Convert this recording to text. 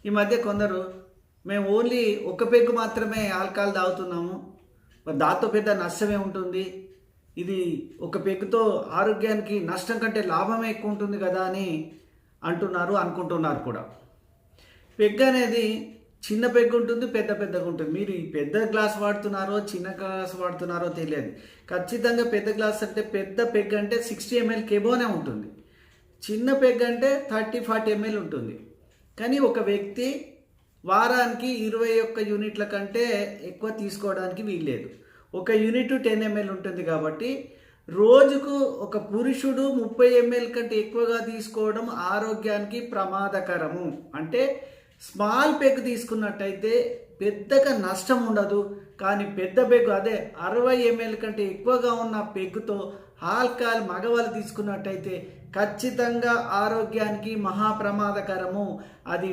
ఈ మధ్య కొందరు మేము ఓన్లీ ఒక పెగ్గు మాత్రమే ఆల్కహాల్ తాగుతున్నాము, మరి దాంతో పెద్ద నష్టమే ఉంటుంది, ఇది ఒక పెగ్గుతో ఆరోగ్యానికి నష్టం కంటే లాభమే ఎక్కువ ఉంటుంది కదా అని అంటున్నారు, అనుకుంటున్నారు కూడా. పెగ్ అనేది చిన్న పెగ్ ఉంటుంది, పెద్దగా ఉంటుంది. మీరు ఈ పెద్ద గ్లాస్ వాడుతున్నారో చిన్న గ్లాస్ వాడుతున్నారో తెలియదు. ఖచ్చితంగా పెద్ద గ్లాస్ అంటే పెద్ద పెగ్ అంటే 60 ml కెబోనే ఉంటుంది. చిన్న పెగ్ అంటే 30-40 ml ఉంటుంది. కానీ ఒక వ్యక్తి వారానికి 21 యూనిట్ల కంటే ఎక్కువ తీసుకోవడానికి వీల్లేదు. ఒక యూనిట్ 10 ml ఉంటుంది కాబట్టి రోజుకు ఒక పురుషుడు 30 ml కంటే ఎక్కువగా తీసుకోవడం ఆరోగ్యానికి ప్రమాదకరము. అంటే స్మాల్ పెగ్ తీసుకున్నట్టయితే పెద్దగా నష్టం ఉండదు. కానీ పెద్ద పెగ్ అదే 60 ml కంటే ఎక్కువగా ఉన్న పెగ్గుతో ఆల్కహాల్ మగవాళ్ళు తీసుకున్నట్టయితే ఖచ్చితంగా ఆరోగ్యానికి మహా ప్రమాదకరము. అది